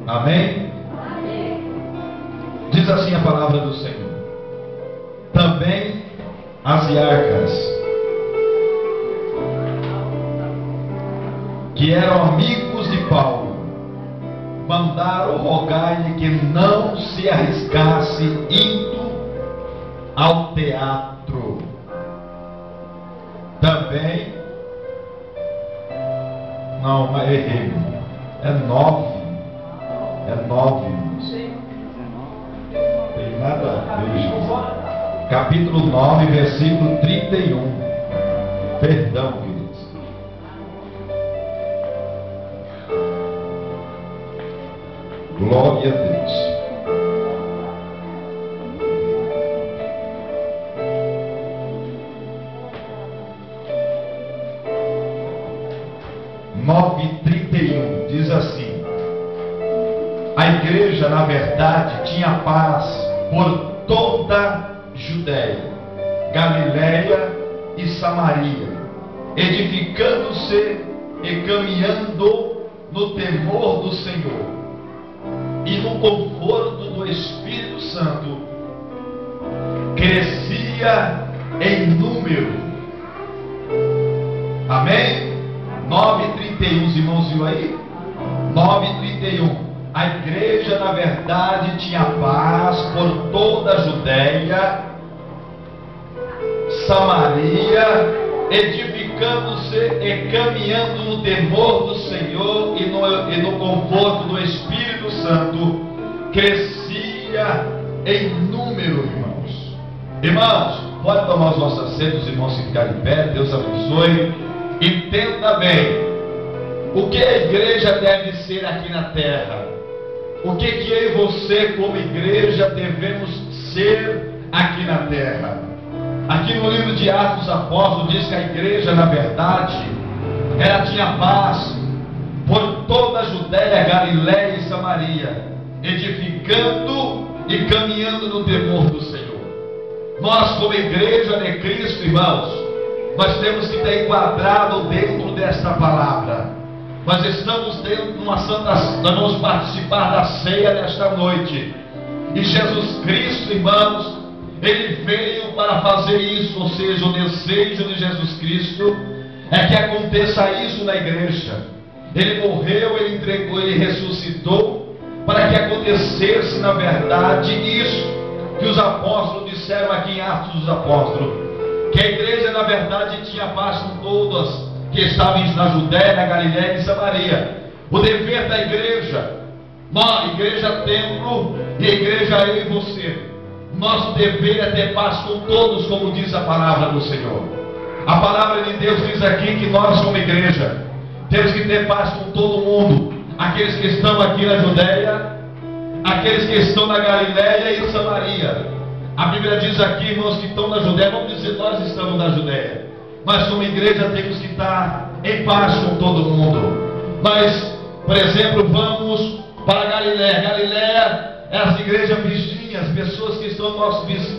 Amém? Diz assim a palavra do Senhor. Também as iarcas, que eram amigos de Paulo, mandaram rogar-lhe que não se arriscasse indo ao teatro. Também, não, mas errei, é 9, tem nada a ver, Jesus. Capítulo 9, versículo 31, perdão, queridos. Glória a Deus. Diz assim: a igreja, na verdade, tinha paz por toda Judéia, Galiléia e Samaria, edificando-se e caminhando no temor do Senhor e no conforto do Espírito Santo, crescia em número. Amém? 9:31, os irmãos viram aí? 9:31. A igreja, na verdade, tinha paz por toda a Judéia, Samaria, edificando-se e caminhando no temor do Senhor e no conforto do Espírito Santo, crescia em número, irmãos. Irmãos, pode tomar os nossos assentos, os irmãos ficarem de pé, Deus abençoe. Entenda bem, o que a igreja deve ser aqui na terra, o que eu e você como igreja devemos ser aqui na terra. Aqui no livro de Atos dos Apóstolos diz que a igreja, na verdade, ela tinha paz por toda a Judéia, Galiléia e Samaria, edificando e caminhando no temor do Senhor. Nós como igreja de Cristo, irmãos, nós temos que estar enquadrado dentro desta palavra. Nós estamos dentro de uma santa, nós vamos participar da ceia nesta noite. E Jesus Cristo, irmãos, Ele veio para fazer isso, ou seja, o desejo de Jesus Cristo é que aconteça isso na igreja. Ele morreu, Ele entregou, Ele ressuscitou, para que acontecesse na verdade isso que os apóstolos disseram aqui em Atos dos Apóstolos, que a igreja na verdade tinha paz com todas que estavam na Judéia, na Galiléia e Samaria. O dever da igreja, nós, igreja templo e igreja eu e você, nosso dever é ter paz com todos, como diz a palavra do Senhor. A palavra de Deus diz aqui que nós como igreja temos que ter paz com todo mundo, aqueles que estão aqui na Judéia, aqueles que estão na Galiléia e Samaria. A Bíblia diz aqui, irmãos, que estão na Judéia, vamos dizer, nós estamos na Judéia, mas como igreja temos que estar em paz com todo mundo. Mas, por exemplo, vamos para a Galiléia. Galiléia é as igrejas vizinhas, pessoas que estão na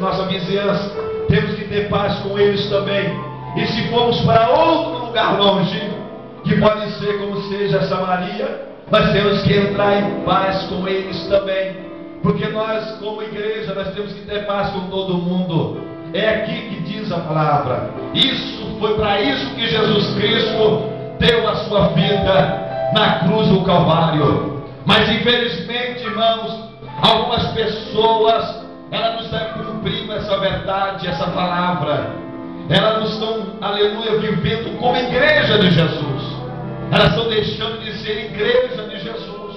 nossa vizinhança, temos que ter paz com eles também. E se formos para outro lugar longe, que pode ser como seja Samaria, nós temos que entrar em paz com eles também, porque nós como igreja, nós temos que ter paz com todo mundo. É aqui que diz a palavra. Isso foi para isso que Jesus Cristo deu a sua vida na cruz do Calvário. Mas infelizmente, irmãos, algumas pessoas, elas não estão cumprindo essa verdade, essa palavra. Elas não estão, aleluia, vivendo como igreja de Jesus. Elas estão deixando de ser igreja de Jesus,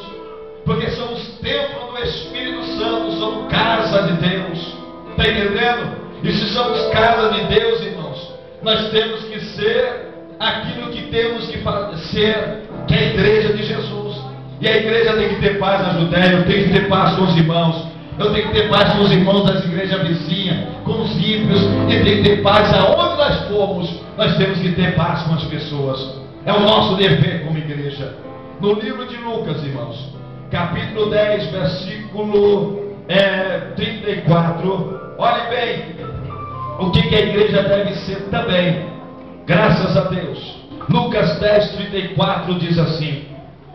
porque somos templo do Espírito Santo, somos casa de Deus. Está entendendo? E se somos casa de Deus, irmãos, nós temos que ser aquilo que temos que ser, que é a igreja de Jesus. E a igreja tem que ter paz na Judéia, eu tenho que ter paz com os irmãos, eu tenho que ter paz com os irmãos das igrejas vizinhas, com os ímpios, e tem que ter paz aonde nós formos. Nós temos que ter paz com as pessoas. É o nosso dever como igreja. No livro de Lucas, irmãos, capítulo 10, versículo 34, olhe bem o que a igreja deve ser também, graças a Deus. Lucas 10, 34 diz assim,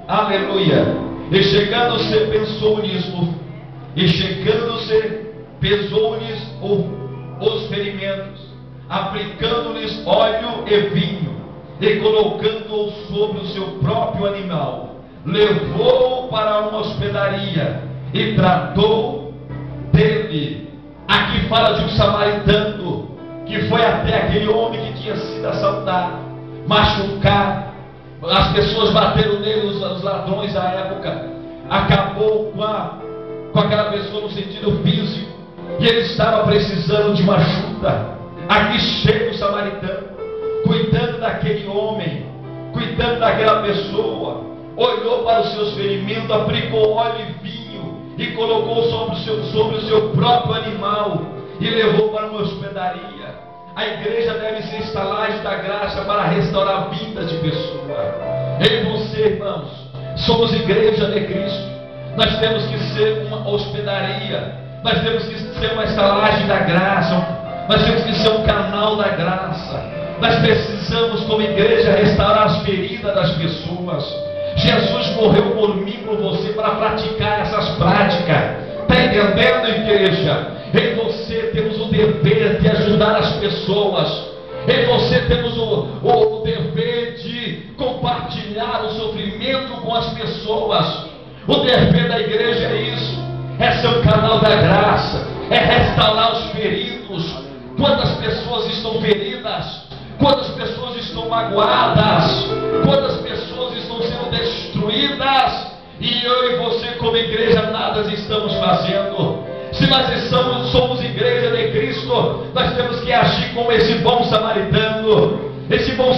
aleluia: E chegando-se, pensou-lhes, pesou-lhes os ferimentos, aplicando-lhes óleo e vinho, e colocando-o sobre o seu próprio animal, levou-o para uma hospedaria e tratou dele. Aqui fala de um samaritano que foi até aquele homem que tinha sido assaltado, machucado. As pessoas bateram nele, os ladrões da época. Acabou com aquela pessoa no sentido físico, e ele estava precisando de uma ajuda. Aqui chega o samaritano, cuidando daquele homem, cuidando daquela pessoa, olhou para os seus ferimentos, aplicou óleo e vinho e colocou sobre o seu próprio animal e levou para uma hospedaria. A igreja deve ser estalagem da graça para restaurar vidas de pessoas. Eu e você, irmãos, somos igreja de Cristo. Nós temos que ser uma hospedaria, nós temos que ser uma estalagem da graça, nós temos que ser um canal da graça. Nós precisamos, como igreja, restaurar as feridas das pessoas. Jesus morreu por mim, por você, para praticar essas práticas. Está entendendo, igreja? Em você temos o dever de ajudar as pessoas. Em você temos o dever de compartilhar o sofrimento com as pessoas. O dever da igreja é isso, é ser um canal da graça, é restaurar os feridos. Quantas pessoas estão feridas, quantas pessoas estão magoadas, quantas pessoas estão sendo destruídas, e eu e você como igreja nada estamos fazendo. Se nós somos igreja de Cristo, nós temos que agir como esse bom samaritano. Esse bom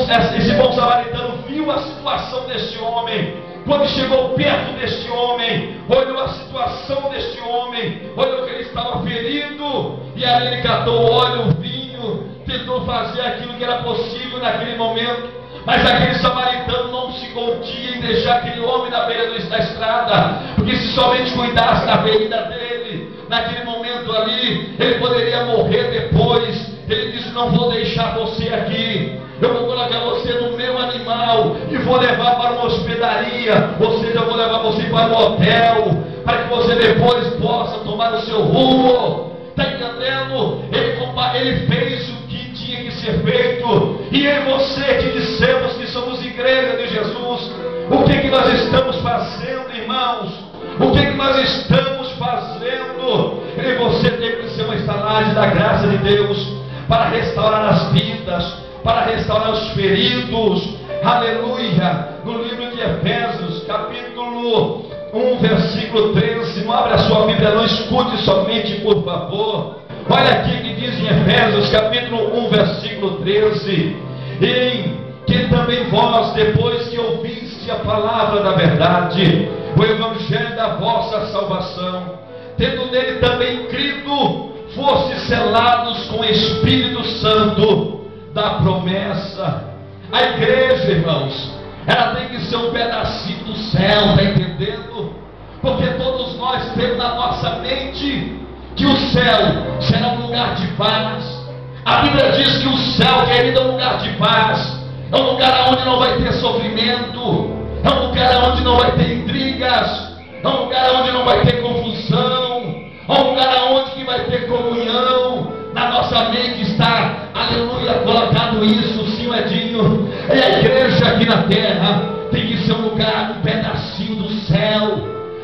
samaritano viu a situação deste homem. Quando chegou perto deste homem, olhou a situação deste homem, olhou que ele estava ferido, e aí ele catou óleo, vinho, tentou fazer aquilo que era possível naquele momento. Mas aquele samaritano não se continha em deixar aquele homem na beira da estrada, porque se somente cuidasse da ferida dele, naquele momento ali, ele poderia morrer depois. Ele disse: não vou deixar você aqui, eu vou colocar você no meu animal e vou levar para uma hospedaria, ou seja, eu vou levar você para um hotel, para que você depois possa tomar o seu rumo. Está entendendo? Ele fez o que tinha que ser feito. E eu e você que dissemos que somos igreja de Jesus, o que nós estamos fazendo, irmãos? O que nós estamos fazendo? Eu e você tem que ser uma estalagem da graça de Deus para restaurar as vidas, para restaurar os feridos. Aleluia. No livro de Efésios, capítulo 1, versículo 13. Não abra a sua Bíblia, não escute somente, por favor. Olha aqui que diz em Efésios, capítulo 1, versículo 13: em que também vós, depois que ouviste a palavra da verdade, o evangelho da vossa salvação, tendo nele também crido, foste selados com o Espírito Santo da promessa. A igreja, irmãos, ela tem que ser um pedacinho do céu, está entendendo? Porque todos nós temos na nossa mente que o céu será um lugar de paz. A Bíblia diz que o céu, querido, é um lugar de paz, é um lugar onde não vai ter sofrimento, é um lugar onde não vai ter intrigas, é um lugar onde não vai ter confusão, é um lugar onde que vai ter comunhão. Na nossa mente está, aleluia, colocado isso, sim, Edinho. E a igreja aqui na terra tem que ser um lugar, um pedacinho do céu.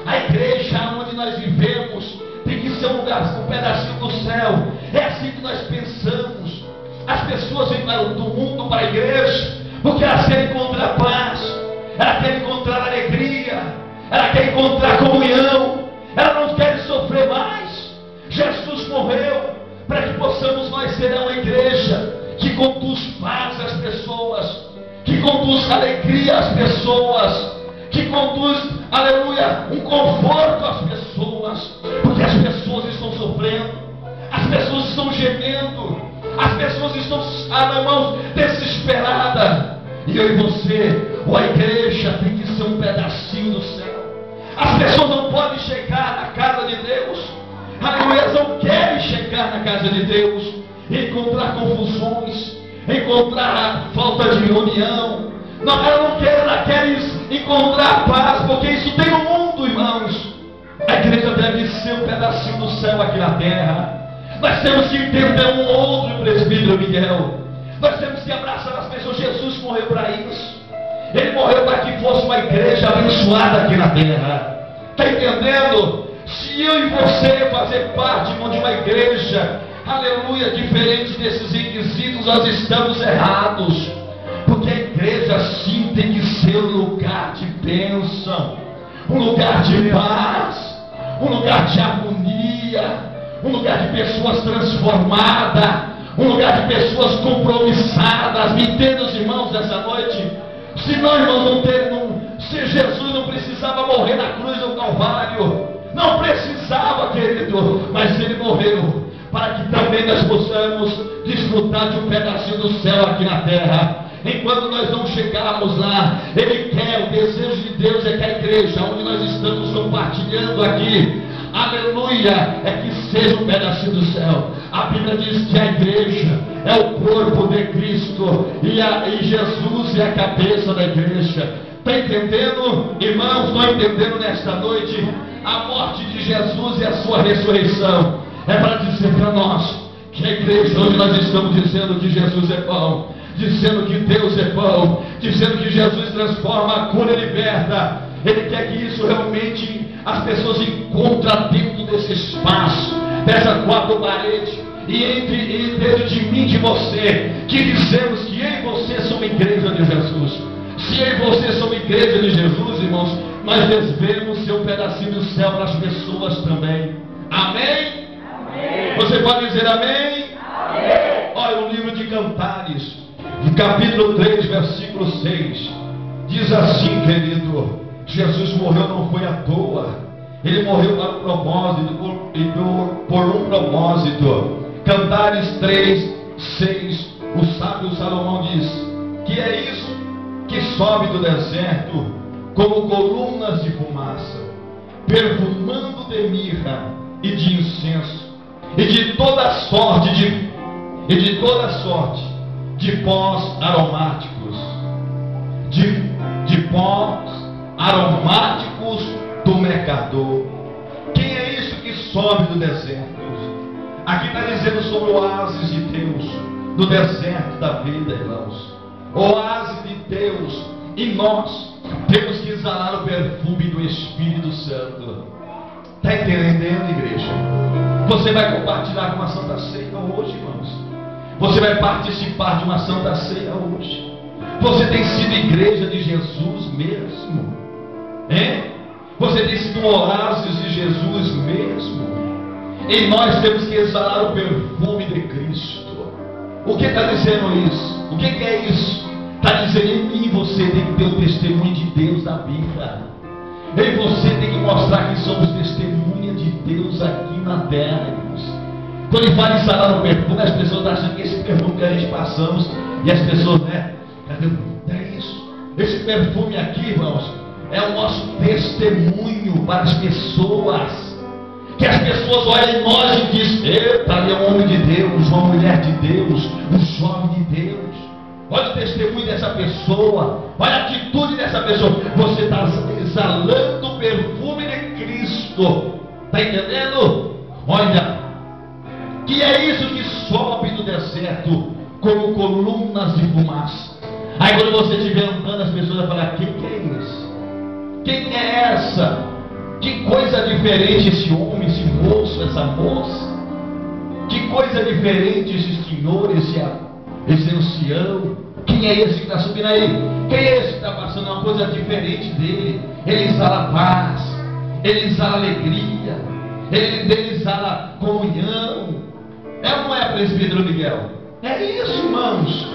A igreja onde nós vivemos tem que ser um lugar, um pedacinho do céu. É assim que nós pensamos. As pessoas vêm do mundo para a igreja porque elas querem encontrar paz, elas querem encontrar alegria, elas querem encontrar comunhão, elas não querem sofrer mais. Jesus morreu para que possamos nós ser uma igreja que conduz paz às pessoas, que conduz alegria às pessoas, que conduz, aleluia, um conforto às pessoas, porque as pessoas estão sofrendo, as pessoas estão gemendo, as pessoas estão, irmãos, desesperadas. E eu e você, ou a igreja, tem que ser um pedacinho do céu. As pessoas não podem chegar na casa de Deus, aleluia, não querem chegar na casa de Deus e encontrar confusões, encontrar falta de união. Não, ela não quer, ela quer encontrar paz, porque isso tem no mundo, ser um pedacinho do céu aqui na terra. Nós temos que entender um outro, presbítero Miguel. Nós temos que abraçar as pessoas. Jesus morreu para isso. Ele morreu para que fosse uma igreja abençoada aqui na terra. Está entendendo? Se eu e você fazer parte de uma igreja, aleluia, diferente desses requisitos, nós estamos errados. Porque a igreja sim tem que ser um lugar de bênção, um lugar de paz, um lugar de harmonia, um lugar de pessoas transformadas, um lugar de pessoas compromissadas. Me entendam os irmãos dessa noite? Se nós, irmãos, se Jesus não precisava morrer na cruz do Calvário, não precisava, querido, mas Ele morreu para que também nós possamos desfrutar de um pedacinho do céu aqui na terra. Enquanto nós não chegarmos lá, Ele quer, o desejo de Deus é que a igreja, onde nós estamos compartilhando aqui, aleluia, é que seja um pedacinho do céu. A Bíblia diz que a igreja é o corpo de Cristo e Jesus é a cabeça da igreja. Está entendendo? Irmãos, estão entendendo nesta noite? A morte de Jesus e a sua ressurreição é para dizer para nós que a igreja, onde nós estamos dizendo que Jesus é pão, dizendo que Deus é pão, dizendo que Jesus transforma, cura e liberta, Ele quer que isso realmente as pessoas encontrem dentro desse espaço, dessa quatro paredes, e dentro de mim, de você, que dizemos que eu e você somos igreja de Jesus. Se eu e você somos igreja de Jesus, irmãos, nós devemos ser um pedacinho do céu para as pessoas também. Amém? Amém. Você pode dizer amém? Amém. Olha o livro de Cantares, no capítulo 3, versículo 6, diz assim, querido: Jesus morreu não foi à toa, Ele morreu para um propósito, por um propósito. Cantares 3, 6, o sábio Salomão diz: que é isso que sobe do deserto como colunas de fumaça, perfumando de mirra e de incenso, e de toda sorte de pós aromáticos, de pós aromáticos do mercador. Quem é isso que sobe do deserto? Aqui está dizendo sobre o oásis de Deus, no deserto da vida, irmãos. Oásis de Deus, e nós temos que exalar o perfume do Espírito Santo. Está entendendo, igreja? Você vai compartilhar uma Santa Ceia hoje, irmãos. Você vai participar de uma Santa Ceia hoje. Você tem sido igreja de Jesus mesmo? Hein? Você tem sido um oásis de Jesus mesmo? E nós temos que exalar o perfume de Cristo. O que está dizendo isso? O que é isso? Está dizendo em mim, você tem que ter o testemunho de Deus na vida. E você tem que mostrar que somos testemunha de Deus aqui na terra, irmãos. Quando ele fala em exalar o perfume, as pessoas acham que esse perfume que a gente passamos, e as pessoas, né? Cadê? É isso. Esse perfume aqui, irmãos, é o nosso testemunho para as pessoas. Que as pessoas olham em nós e dizem: eita, ali é um homem de Deus, uma mulher de Deus, um jovem de Deus. Olha o testemunho dessa pessoa, olha a atitude dessa pessoa. Você está exalando o perfume de Cristo. Está entendendo? Olha, que é isso que sobe do deserto como colunas de fumaça. Aí quando você estiver andando, as pessoas vão falar: quem que é isso? Quem é essa? Que coisa diferente esse homem, esse moço, essa moça. Que coisa diferente esse senhor, esse ancião. Quem é esse que está subindo aí? Quem é esse que está passando uma coisa diferente dele? Ele exala paz, ele exala alegria, ele exala comunhão. É ou não é, presbítero Miguel? É isso, irmãos.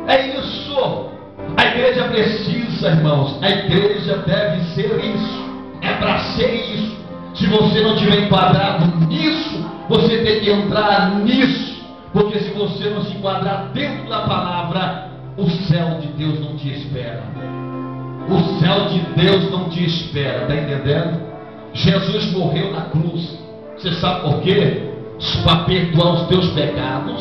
É isso. A igreja precisa, irmãos. A igreja deve ser isso. É para ser isso. Se você não tiver enquadrado nisso, você tem que entrar nisso. Porque se você não se enquadrar dentro da palavra, o céu de Deus não te espera. O céu de Deus não te espera. Está entendendo? Jesus morreu na cruz. Você sabe por quê? Para perdoar os teus pecados.